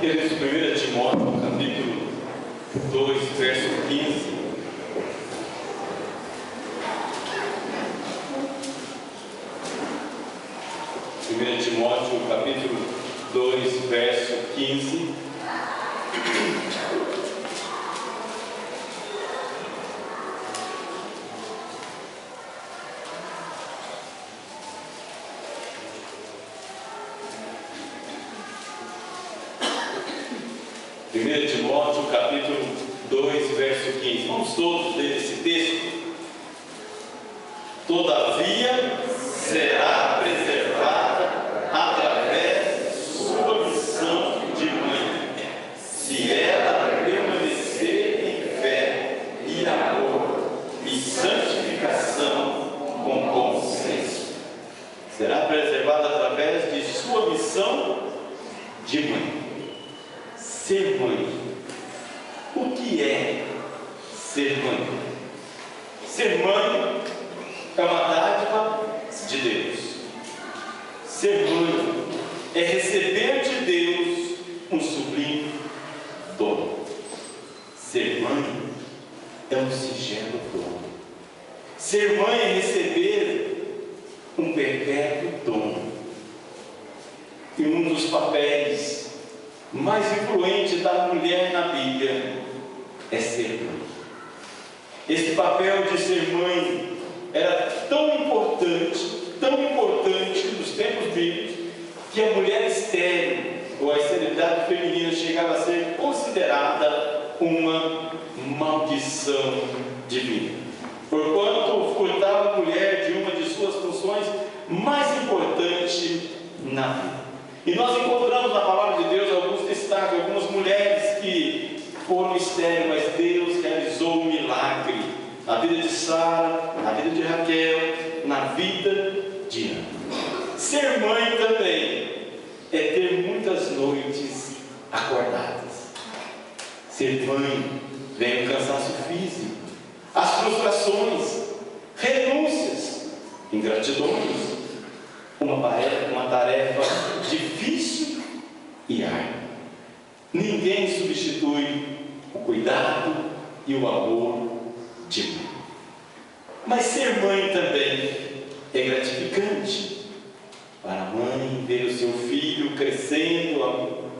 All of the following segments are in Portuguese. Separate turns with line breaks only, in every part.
Queridos, 1 Timóteo, capítulo 2, verso 15. Timóteo, capítulo 2, verso 15. Timóteo, capítulo 2, verso 15. Vamos todos ler esse texto. Todavia será preservada através de sua missão de mãe, se ela permanecer em fé e amor e santificação com bom senso. Será preservada através de sua missão de mãe. Ser mãe. O que é ser mãe? Ser mãe é uma dádiva de Deus. Ser mãe é receber de Deus um sublime dom. Ser mãe é um singelo dom. Ser mãe é receber um perpétuo dom. E um dos papéis mais influente da mulher na Bíblia é ser mãe. Esse papel de ser mãe era tão importante nos tempos bíblicos, que a mulher estéril, ou a esterilidade feminina, chegava a ser considerada uma maldição divina, porquanto furtava a mulher de uma de suas funções mais importantes na vida. E nós encontramos na palavra de Deus alguns destaques, algumas mulheres que foram estéreis, mas Deus realizou um milagre na vida de Sara, na vida de Raquel, na vida de Ana. Ser mãe também é ter muitas noites acordadas. Ser mãe vem o cansaço físico, as frustrações, renúncias, ingratidões, uma tarefa difícil e árdua. Ninguém substitui o cuidado e o amor de mãe. Mas ser mãe também é gratificante para a mãe ver o seu filho crescendo,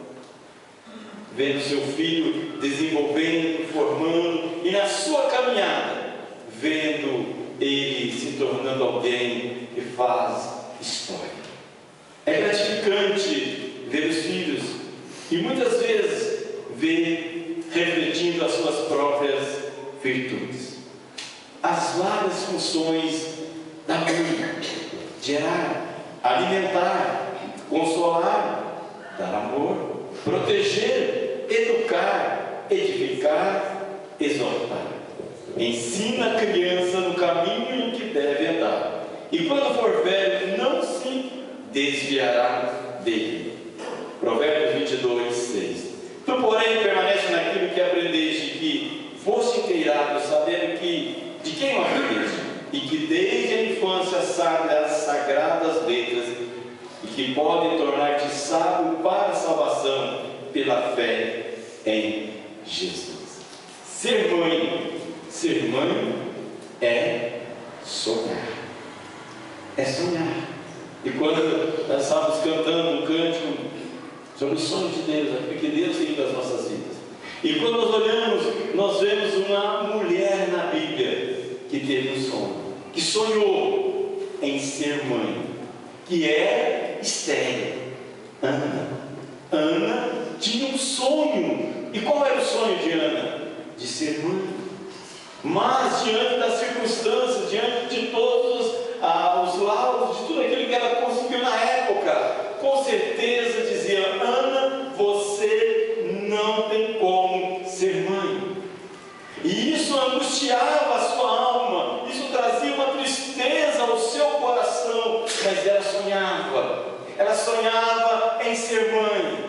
ver o seu filho desenvolvendo, formando, e na sua caminhada vendo ele se tornando alguém que faz história. É gratificante ver os filhos e muitas vezes ver refletindo as suas próprias virtudes. As várias funções da mãe: gerar, alimentar, consolar, dar amor, proteger, educar, edificar, exortar. Ensina a criança no caminho em que deve andar, e quando for velho não se desviará dele. Provérbios 22, 6. Tu, porém, permanece naquilo que aprendeste, que foste inteirado, sabendo que de quem o aprendeste, e que desde a infância sabe as sagradas letras, e que podem tornar-te sábio para a salvação pela fé em Jesus. Ser mãe é sonhar. É sonhar. E quando nós estávamos cantando um cântico sobre o sonho de Deus, porque Deus tem das nossas vidas, e quando nós olhamos, nós vemos uma mulher na Bíblia que teve um sonho, que sonhou em ser mãe, que é estéril. Ana tinha um sonho. E qual era o sonho de Ana? De ser mãe. Mas diante das circunstâncias, diante de todos os laudos, de tudo aquilo que ela conseguiu na época, com certeza dizia: Ana, você não tem como ser mãe. E isso angustiava a sua alma, isso trazia uma tristeza ao seu coração, mas ela sonhava em ser mãe.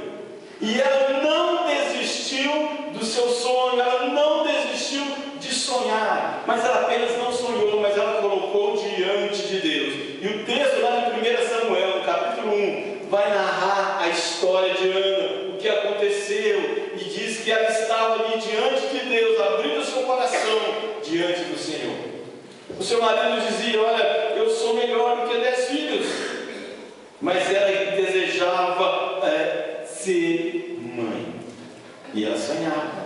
E ela não desistiu do seu sonho, ela não desistiu de sonhar, mas ela apenas não sonhou, mas ela colocou diante de Deus. E o texto lá em 1 Samuel, no capítulo 1, vai narrar a história de Ana, o que que aconteceu e diz que ela estava ali diante de Deus, abrindo o seu coração diante do Senhor. O seu marido dizia: olha, eu sou melhor do que 10 filhos, mas ela desejava ser mãe, e ela sonhava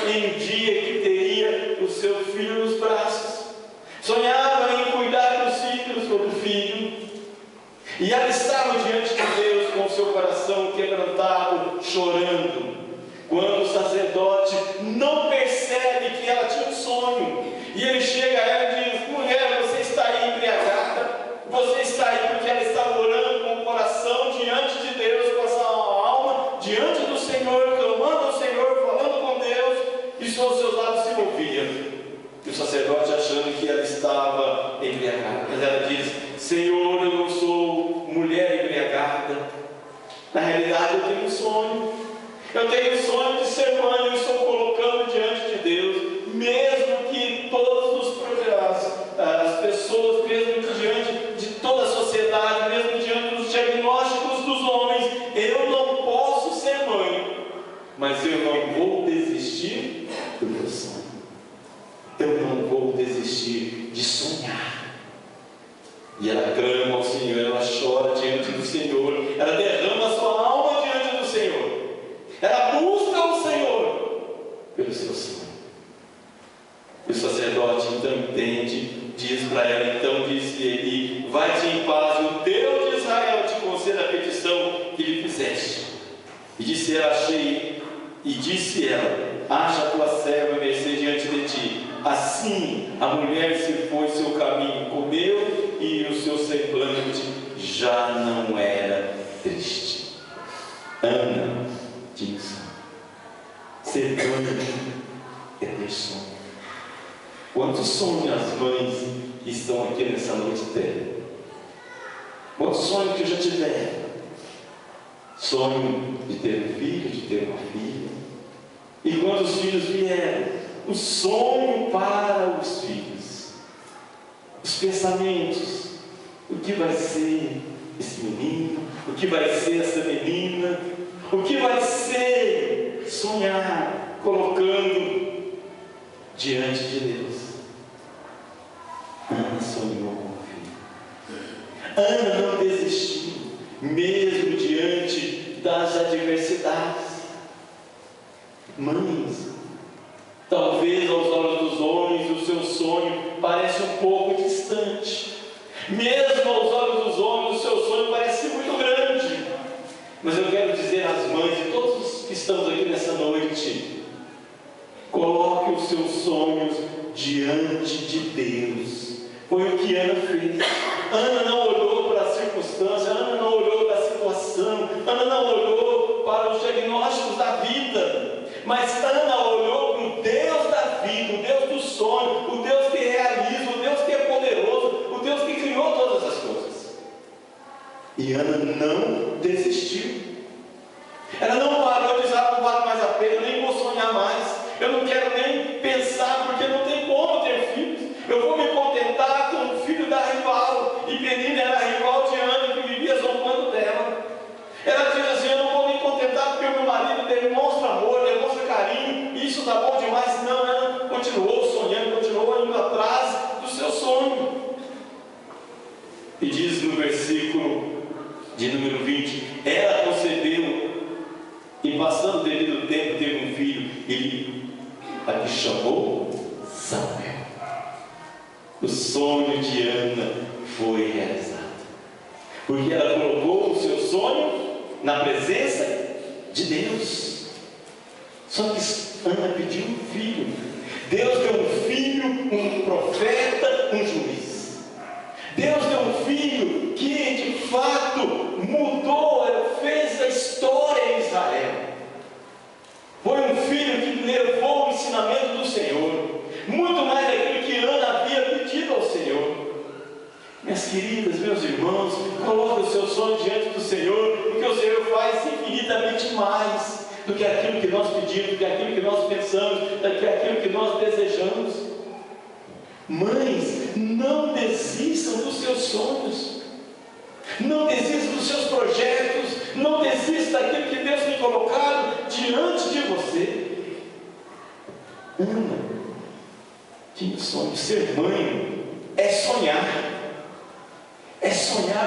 em um dia que teria o seu filho nos braços, sonhava em cuidar dos filhos como filho. E ela estava diante de Deus com o seu coração quebrantado, chorando, quando o sacerdote não percebe que ela tinha um sonho, e ele chega a ela e diz: mulher, você está aí embriagada, você está aí porque ela estava orando com o coração diante de Deus, com essa alma diante do Senhor, clamando ao Senhor, falando com Deus, e só os seus lábios se moviam. E o sacerdote, achando que ela estava embriagada, mas ela diz: Senhor, eu não sou mulher embriagada, na realidade eu tenho um sonho, de ser mãe, eu estou colocando diante de Deus, mesmo que todas as pessoas, mesmo diante de toda a sociedade, mesmo diante dos diagnósticos dos homens, eu não posso ser mãe, mas eu não vou desistir do meu sonho, eu não vou desistir de sonhar. E ela clama ao Senhor, ela chora diante do Senhor, ela derrama a sua alma diante do Senhor, ela busca o Senhor pelo seu sonho. E o sacerdote então entende, diz para ela: então disse ele, vai-te em paz, o Deus de Israel te conceda a petição que lhe fizeste. E disse ela, acha a tua serva mercê diante de ti. Assim a mulher se foi seu caminho, comeu, e o seu semblante já não era triste. Ana tinha sonho. Ser mãe é ter sonho. Quantos sonhos as mães que estão aqui nessa noite têm? Quantos sonhos que já tiveram? Sonho de ter um filho, de ter uma filha. E quando os filhos vieram, o sonho para os filhos, os pensamentos: o que vai ser esse menino? O que vai ser essa menina? O que vai ser? Sonhar, colocando diante de Deus. Ana sonhou com o filho. Ana não desistiu, mesmo diante das adversidades. Mães, talvez aos olhos dos homens o seu sonho parece um pouco distante, mesmo aos olhos dos homens o seu sonho parece muito grande, mas eu quero dizer às mães e todos os que estamos aqui nessa noite: coloque os seus sonhos diante de Deus. Foi o que Ana fez. Ana não olhou para a circunstância, Ana não olhou para a situação, Ana não olhou para os diagnósticos da vida, mas Ana olhou para o Deus da vida, o Deus do sonho, o Deus que realiza, o Deus que é poderoso, o Deus que criou todas as coisas. E Ana não desistiu. Ela não parou de dizer: não vale mais a pena, eu nem vou sonhar mais, eu não quero nem pensar, porque não tem como ter filhos, eu vou me contentar com o filho da rival. E Penina era rival de Ana, que vivia zombando dela. Ela diz assim: eu não vou me contentar porque o meu marido demonstra amor, demonstra carinho, e isso está bom demais. Não, ela continuou sonhando, continuou indo atrás do seu sonho. E diz no versículo de número 20: ela concebeu, e passando o devido tempo teve um filho, e a que chamou Samuel. O sonho de Ana foi realizado, porque ela colocou o seu sonho na presença de Deus. Só que Ana pediu um filho. Deus deu um filho, um profeta, um juiz. Deus deu um filho que de fato mudou, fez a história em Israel. Foi um filho que levou o ensinamento do Senhor, muito mais daquilo que Ana havia pedido ao Senhor. Minhas queridas, meus irmãos, coloque o seu sonho diante do Senhor, porque o Senhor faz infinitamente mais do que aquilo que nós pedimos, do que aquilo que nós pensamos, do que aquilo que nós desejamos. Mães, não desistam dos seus sonhos, não desistam dos seus projetos, não desistam
vista daquilo que Deus tem colocado diante de você. Ana tinha o sonho de ser mãe. É sonhar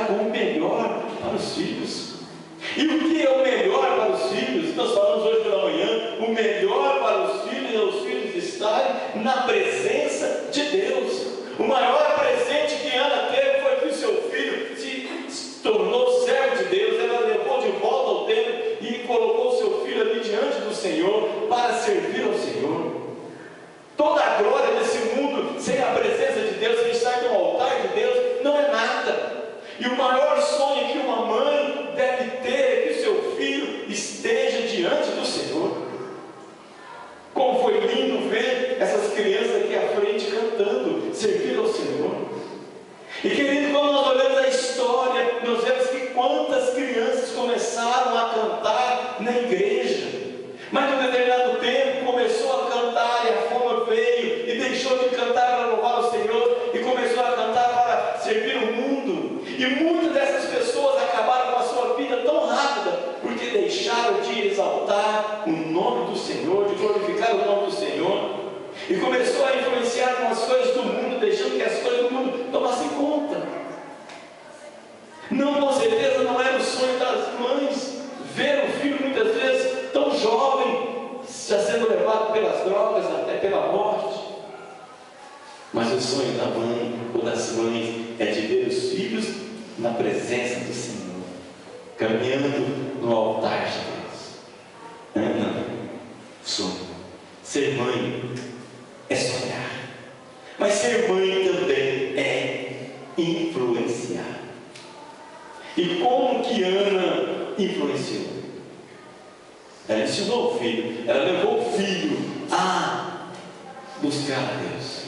com o melhor para os filhos. E o que é o melhor para os filhos? Nós falamos hoje pela manhã, o melhor para os filhos é os filhos estarem na presença de Deus. O maior presente que Ana teve foi que o seu filho se tornou servo de Deus. Ela levou de volta ao templo e colocou o seu filho ali diante do Senhor para servir ao Senhor. Toda a glória desse mundo, sem a presença de Deus, sem estar no altar de Deus, não é nada. E o maior sonho que uma mãe deve ter é que o seu filho esteja diante do Senhor. Como foi lindo ver essas crianças aqui à frente cantando, servindo ao Senhor. E querido, quando nós olhamos a história, nós vemos que quantas crianças começaram a cantar na igreja. Mas num determinado tempo começou a cantar e a fome veio e deixou de cantar para louvar o Senhor e começou a cantar para servir o mundo. E muitas dessas pessoas acabaram com a sua vida tão rápida porque deixaram de exaltar o nome do Senhor, de glorificar o nome do Senhor, e começou a influenciar com as coisas do mundo, deixando que as coisas do mundo tomassem conta. Não, com certeza não era o sonho das mães ver o filho muitas vezes tão jovem, já sendo levado pelas drogas, até pela morte. Mas o sonho da mãe ou das mães é de ver os filhos na presença do Senhor, caminhando no altar de Deus. Ana, sonho. Ser mãe é sonhar, mas ser mãe também é influenciar. E como que Ana influenciou? Ela ensinou o filho, ela levou o filho a buscar a Deus.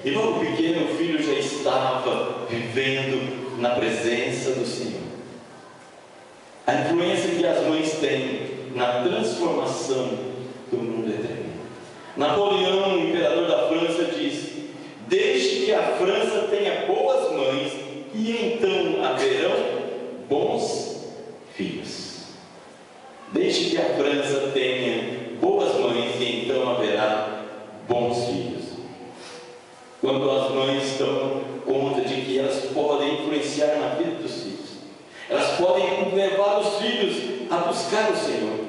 E logo pequeno o filho já estava vivendo na presença do Senhor. A influência que as mães têm na transformação do mundo é tremenda. Napoleão, o imperador da França, disse: deixe que a França tenha boas mães e então haverão bons filhos. Deixe que a França tenha boas mães e então haverá bons filhos. Quando as mães dão conta de que elas podem influenciar na vida dos filhos, elas podem levar os filhos a buscar o Senhor,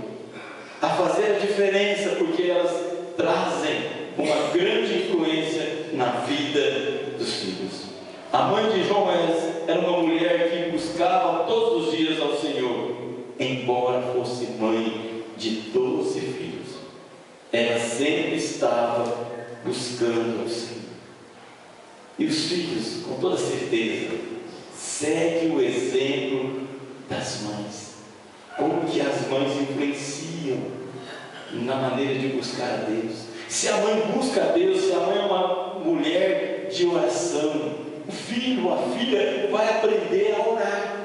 a fazer a diferença, porque elas trazem uma grande influência na vida dos filhos. A mãe de João era uma mulher que buscava todos os dias ao Senhor, embora fosse mãe de 12 filhos. Ela sempre estava buscando ao Senhor. E os filhos, com toda certeza, seguem o exemplo das mães. Como que as mães influenciam na maneira de buscar a Deus. Se a mãe busca a Deus, se a mãe é uma mulher de oração, o filho ou a filha vai aprender a orar.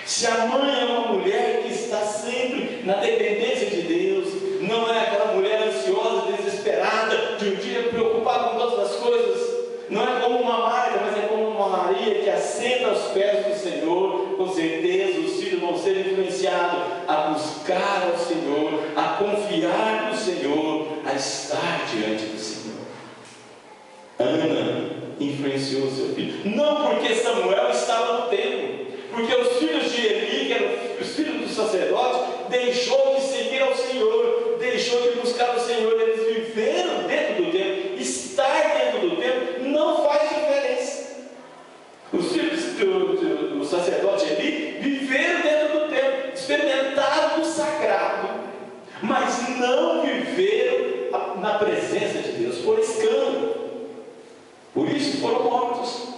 Se a mãe é uma mulher que está sempre na dependência de Deus, não é aquela mulher ansiosa, desesperada, de um dia preocupada com todas as coisas, não é como uma Marta, mas é como uma Maria que assenta aos pés do Senhor. Com certeza os filhos vão ser influenciados a buscar ao Senhor, a confiar no Senhor, a estar diante do Senhor. Ana influenciou o seu filho, não porque Samuel estava no templo, porque os filhos de Eli, que eram os filhos do sacerdote, deixou de seguir ao Senhor, deixou de buscar o Senhor. Eles viveram dentro do templo. Estar dentro do templo não faz diferença. Os filhos do sacerdote Eli viveram dentro do templo, experimentaram o sagrado, mas não viveram na presença de Deus, por escândalo. Por isso foram mortos,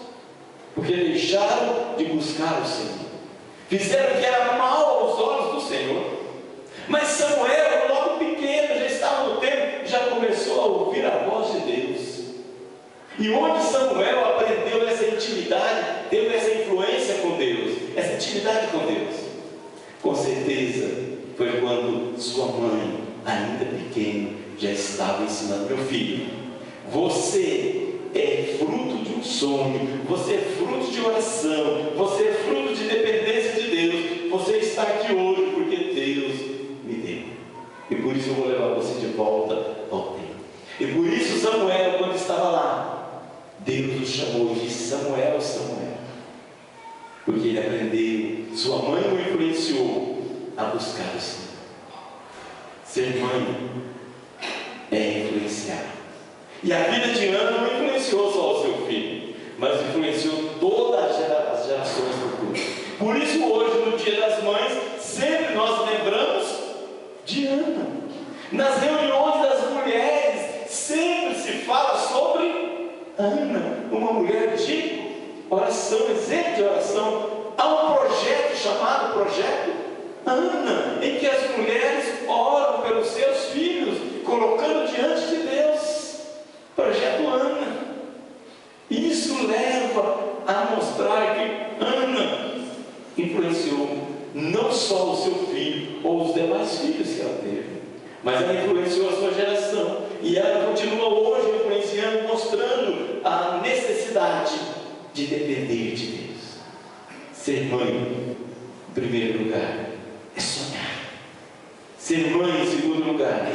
porque deixaram de buscar o Senhor, fizeram o que era mal aos olhos do Senhor. Mas Samuel, logo pequeno, já estava no templo, já começou a ouvir a voz de Deus. E onde Samuel aprendeu essa intimidade, teve essa influência com Deus, essa intimidade com Deus? Com certeza foi quando sua mãe, ainda pequena, já estava ensinando: meu filho, você é fruto de um sonho, você é fruto de oração, você é fruto de dependência de Deus, você está aqui hoje porque vou levar você de volta ao tempo. E por isso Samuel, quando estava lá, Deus o chamou e disse: Samuel, Samuel. Porque ele aprendeu, sua mãe o influenciou a buscar o Senhor. Ser mãe é influenciar. E a vida de Ana não influenciou só o seu filho, mas influenciou todas as gerações futuras. Por isso hoje, no Dia das Mães, sempre nós lembramos de Ana. Nas reuniões das mulheres, sempre se fala sobre Ana, uma mulher de oração, exemplo de oração. Há um projeto chamado Projeto Ana, em que as mulheres oram pelos seus filhos, colocando diante de Deus. Projeto Ana. Isso leva a mostrar que Ana influenciou não só o seu filho ou os demais filhos que ela teve, mas ela influenciou a sua geração. E ela continua hoje influenciando, mostrando a necessidade de depender de Deus. Ser mãe, em primeiro lugar, é sonhar. Ser mãe, em segundo lugar,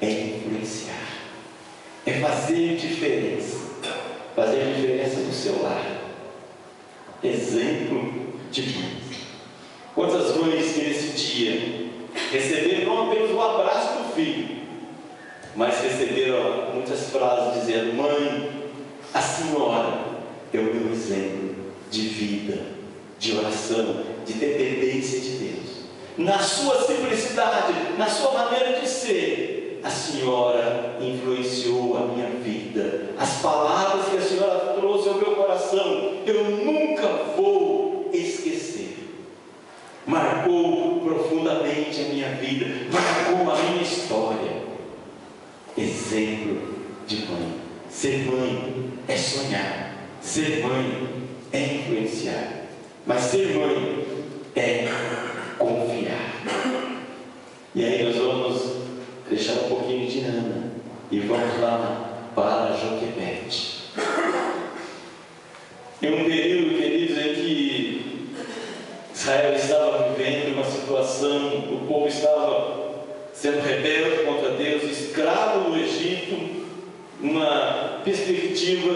é influenciar. É fazer diferença. Fazer diferença no seu lar. Exemplo de mães. Quantas mães que nesse dia receberam não apenas o abraço do filho, mas receberam muitas frases dizendo: mãe, a senhora é o meu exemplo de vida, de oração, de dependência de Deus. Na sua simplicidade, na sua maneira de ser, a senhora influenciou a minha vida. As palavras que a senhora trouxe ao meu coração, eu nunca vou esquecer. Marcou profundamente a minha vida, marcou a minha história. Exemplo de mãe. Ser mãe é sonhar, ser mãe é influenciar, mas ser mãe é confiar. E aí nós vamos deixar um pouquinho de Ana e vamos lá para Joquebede. Em um período, queridos, em que Israel estava vivendo uma situação, o povo estava sendo rebelde contra Deus, escravo no Egito, uma perspectiva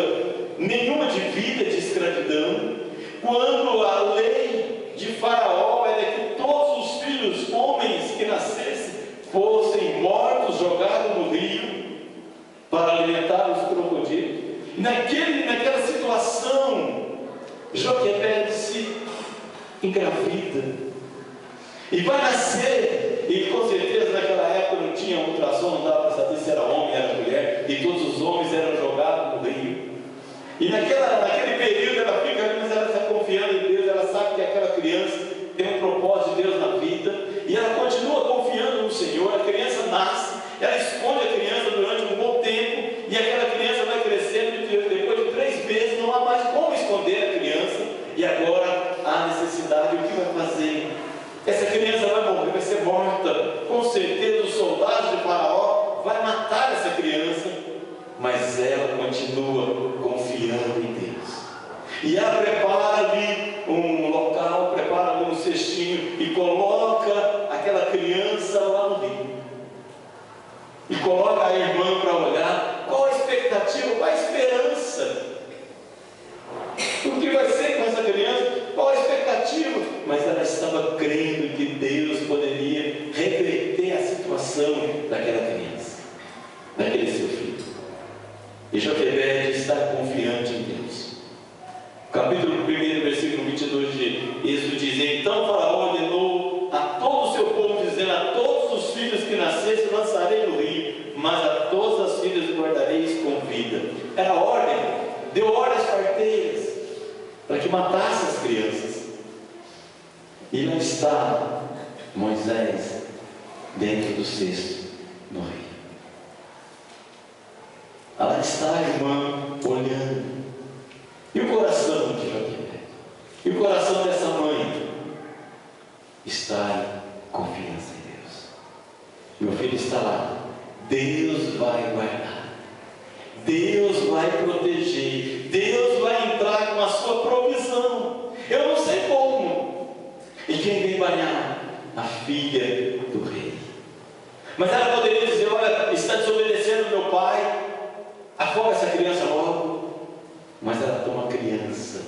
nenhuma de vida de escravidão, quando a lei de Faraó era que todos os filhos homens que nascessem fossem mortos, jogados no rio para alimentar os crocodilos. Naquela situação, Joquebede se engravida e vai nascer. E com certeza naquela época não tinha ultrassom, não dava para saber se era homem, era mulher, e todos os homens eram jogados no rio. E naquele período ela fica ali, mas ela está confiando em Deus, ela sabe que aquela criança tem um propósito de Deus na vida, e ela continua confiando no Senhor. A criança nasce, ela esconde a criança durante um bom tempo, e aquela criança vai crescendo, e depois de 3 meses não há mais como esconder a criança, e agora há necessidade. O que vai fazer? Essa criança vai morrer, vai ser morta. Com certeza os soldados de Faraó vai matar essa criança, mas ela continua confiando em Deus. E ela prepara ali um local, prepara ali um cestinho e coloca aquela criança lá no rio. E coloca a irmã para olhar. Qual a expectativa, qual a esperança? O que vai ser com essa criança? Qual a expectativa? Mas ela estava crendo que Deus poderia reverter a situação daquela criança, daquele seu filho. E Joquebede está confiante em Deus. Capítulo 1, versículo 22 de Êxodo diz: então Faraó ordenou a todo o seu povo, dizendo: a todos os filhos que nascessem lançarei no rio, mas a todas as filhas guardareis com vida. Era ordem, deu ordem às parteiras para que matasse as crianças. E lá está Moisés dentro do cesto no rio. Lá está a irmã olhando. E o coração de Joquebede? E o coração dessa mãe está em confiança em Deus. Meu filho está lá. Deus vai guardar. Deus vai proteger. Deus vai entrar com a sua provisão. Eu não sei como. E quem vem banhar? A filha do rei. Mas ela poderia criança logo, mas ela toma criança.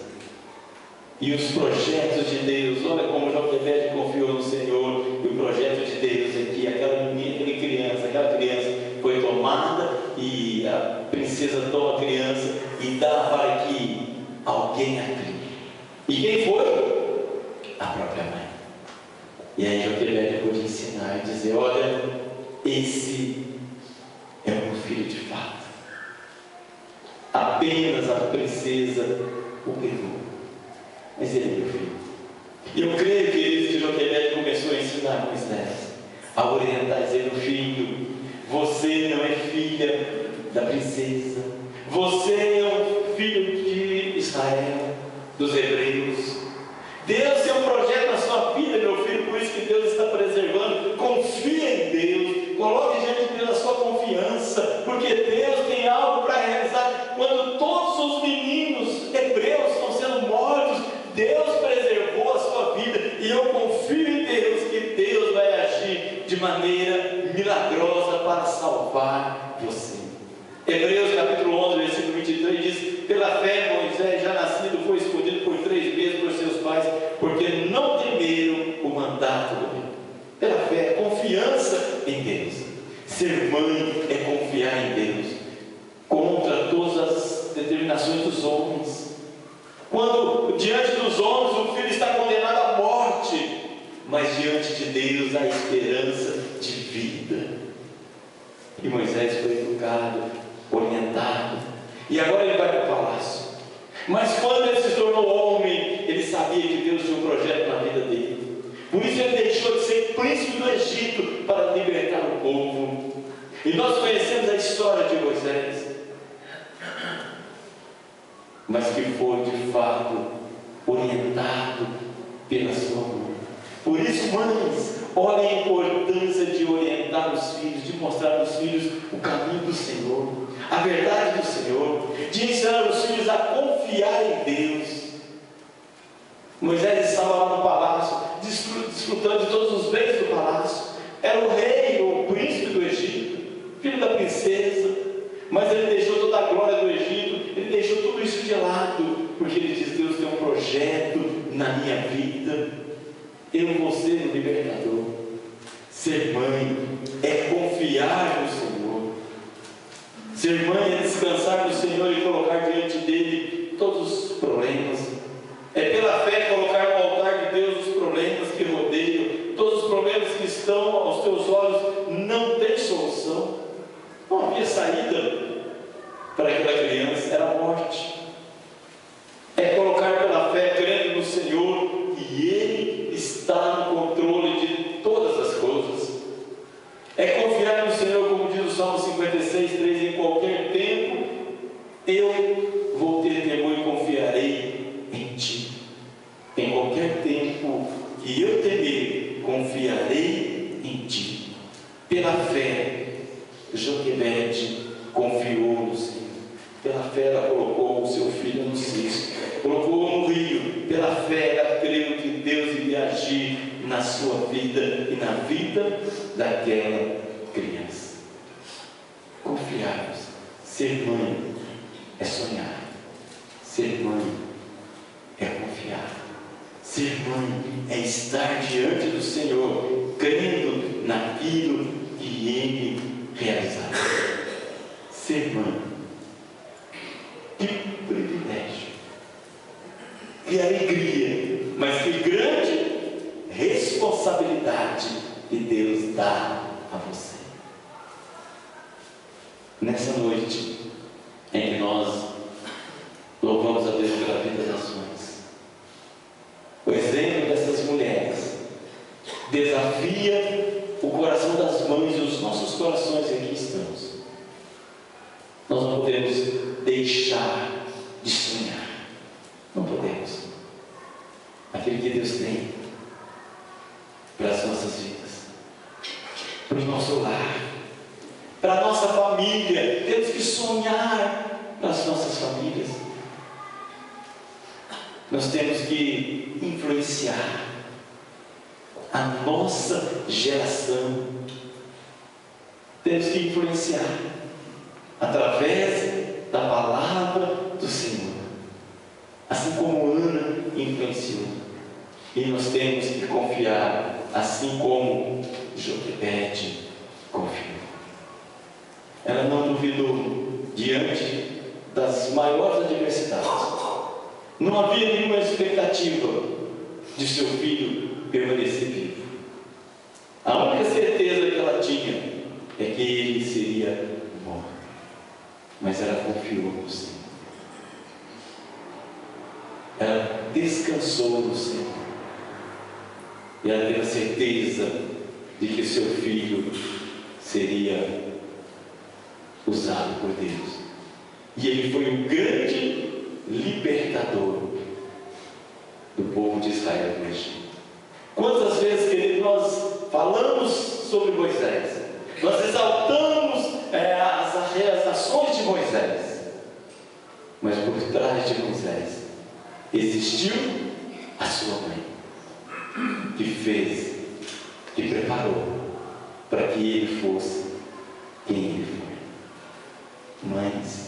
E os projetos de Deus, olha como Joquebede confiou no Senhor, e o projeto de Deus é que aquela criança foi tomada, e a princesa toma a criança e dá para que alguém a crie. E quem foi? A própria mãe. E aí Joquebede pôde ensinar e dizer: olha, esse é o meu filho de fato. Apenas a princesa o pegou, mas ele é meu filho. E eu creio que Joquebede começou a ensinar Moisés a orientar, dizendo: filho, você não é filha da princesa, você é um filho de Israel, dos hebreus. Deus tem um projeto na sua vida, meu filho, por isso que Deus está preservando. Confia em Deus, coloque diante de Deus a sua confiança, porque Deus tem algo para realizar. Quando todos os meninos hebreus estão sendo mortos, Deus preservou a sua vida, e eu confio em Deus, que Deus vai agir de maneira milagrosa para salvar você. Hebreus capítulo 11, versículo 23 diz: pela fé Moisés, já nascido, foi escondido por 3 meses por seus pais, porque não temeram o mandato do rei. Pela fé, confiança em Deus. Ser mãe é confiar em Deus, contra todas as determinações dos homens. Quando diante dos homens o filho está condenado à morte, mas diante de Deus há esperança de vida. E Moisés foi educado, orientado, e agora ele vai para o palácio. Mas quando ele se tornou homem, ele sabia que Deus tinha um projeto na vida dele. Por isso ele deixou de ser príncipe do Egito para libertar o povo. E nós conhecemos a história de Moisés, mas que foi de fato orientado pela sua mãe. Por isso, mães, olhem a importância de orientar os filhos, de mostrar aos filhos o caminho do Senhor, a verdade do Senhor, de ensinar os filhos a confiar em Deus. Moisés estava lá no palácio, desfrutando de todos os bens do palácio. Era o rei, o príncipe do Egito, filho da princesa, mas ele deixou toda a glória do Egito, ele deixou tudo isso de lado, porque ele diz: Deus tem um projeto na minha vida. Eu vou ser o libertador. Ser mãe é confiar no Senhor. Ser mãe é descansar no Senhor e colocar diante dele todos os problemas. É pela fé colocar no altar de Deus os problemas que rodeiam, todos os problemas que estão aos teus olhos. Não tem solução, não havia saída para aquela criança, era a morte. É colocar pela fé, crendo no Senhor, e Ele está no controle de todas as coisas. É confiar no Senhor, como diz o Salmo 56, 3: em qualquer tempo eu vou ter temor e confiarei em Ti. Em qualquer tempo que eu temer, confiarei em Ti. Pela fé, Joquebede confiou no Senhor. Pela fé ela colocou o seu filho no cesto, colocou no rio. Pela fé ela creu que Deus iria agir na sua vida e na vida daquela criança. Confiarmos. Ser mãe é sonhar. Ser mãe é confiar. Ser mãe é estar diante do Senhor, crendo naquilo que Ele realizará. Ser mãe, que privilégio, que alegria, mas que grande responsabilidade que Deus dá a você. Nessa noite em que nós louvamos a Deus pela vida das mães, o exemplo dessas mulheres desafia o coração das mães e os nossos corações, e aqui estamos. Nós não podemos deixar de sonhar. Não podemos. Aquilo que Deus tem para as nossas vidas, para o nosso lar, para a nossa família. Temos que sonhar para as nossas famílias. Nós temos que influenciar a nossa geração. Temos que influenciar através da palavra do Senhor. Assim como Ana influenciou. E nós temos que confiar, assim como Joquebede confiou. Ela não duvidou diante das maiores adversidades. Não havia nenhuma expectativa de seu filho permanecer vivo. A única certeza que ela tinha é que ele seria morto. Mas ela confiou no Senhor. Ela descansou no Senhor. E ela teve a certeza de que seu filho seria usado por Deus. E ele foi o grande libertador do povo de Israel do Egito. Quantas vezes, querido, nós falamos sobre Moisés, nós exaltamos as ações de Moisés, mas por trás de Moisés existiu a sua mãe, que fez, que preparou para que ele fosse quem ele foi. Mães,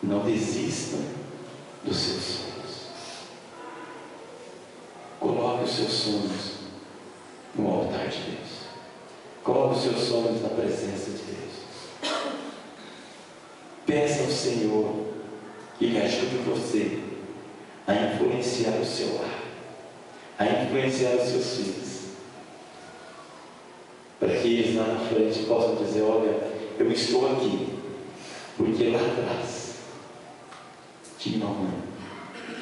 não desistam dos seus sonhos. Coloque os seus sonhos no altar de Deus. Coloque os seus sonhos na presença de Deus. Peça ao Senhor que lhe ajude você a influenciar o seu lar, a influenciar os seus filhos, para que eles lá na frente possam dizer: olha, eu estou aqui porque lá atrás tinha uma mãe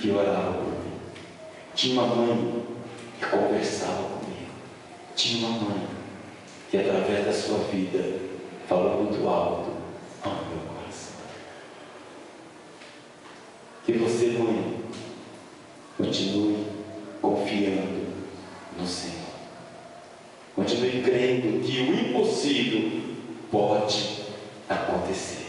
que orava por mim, tinha uma mãe que conversava comigo, tinha uma mãe que através da sua vida falou muito alto ao meu coração. Que você, mãe, continue confiando no Senhor. Continue crendo que o impossível pode acontecer.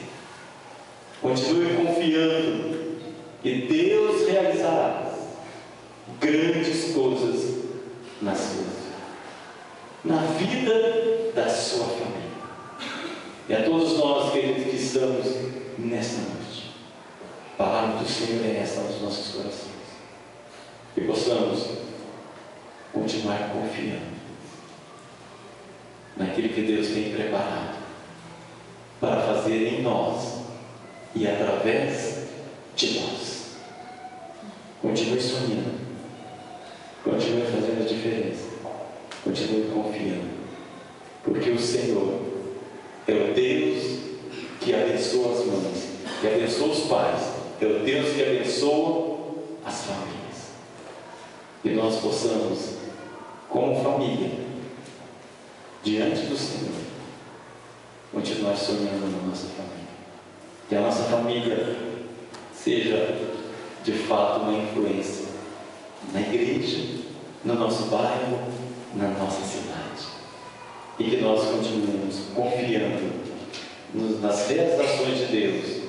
Continue confiando que Deus realizará grandes coisas na sua vida, na vida da sua família. E a todos nós, queridos, que estamos nesta noite, a palavra do Senhor é esta aos nossos corações. Que possamos continuar confiando naquilo que Deus tem preparado para fazer em nós e através de nós. Continue sonhando, continue fazendo a diferença, continue confiando, porque o Senhor é o Deus que abençoa as mães, que abençoa os pais, é o Deus que abençoa as famílias. Que nós possamos, como família, diante do Senhor, continuar sonhando na nossa família. Que a nossa família seja, de fato, uma influência na igreja, no nosso bairro, na nossa cidade. E que nós continuemos confiando nas realizações de Deus,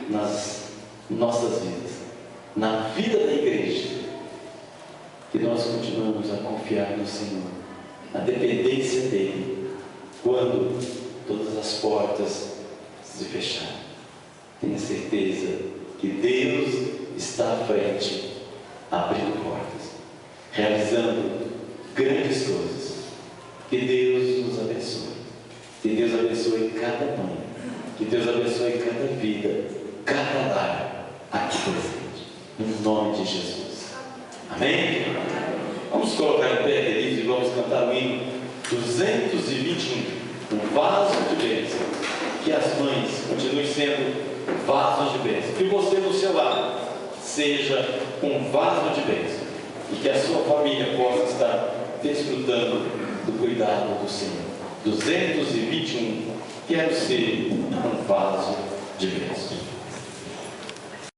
nas nossas vidas, na vida da igreja. Que nós continuamos a confiar no Senhor, na dependência dEle, quando todas as portas se fecharem. Tenha certeza que Deus está à frente, abrindo portas, realizando grandes coisas. Que Deus nos abençoe. Que Deus abençoe cada mãe. Que Deus abençoe cada vida, cada lar aqui presente. Em nome de Jesus. Amém? Vamos colocar em pé, queridos, e vamos cantar o hino 221, um vaso de bênção. Que as mães continuem sendo vasos de bênção. Que você no seu lar seja um vaso de bênção. E que a sua família possa estar desfrutando do cuidado do Senhor. 221, quero ser um vaso de bênção.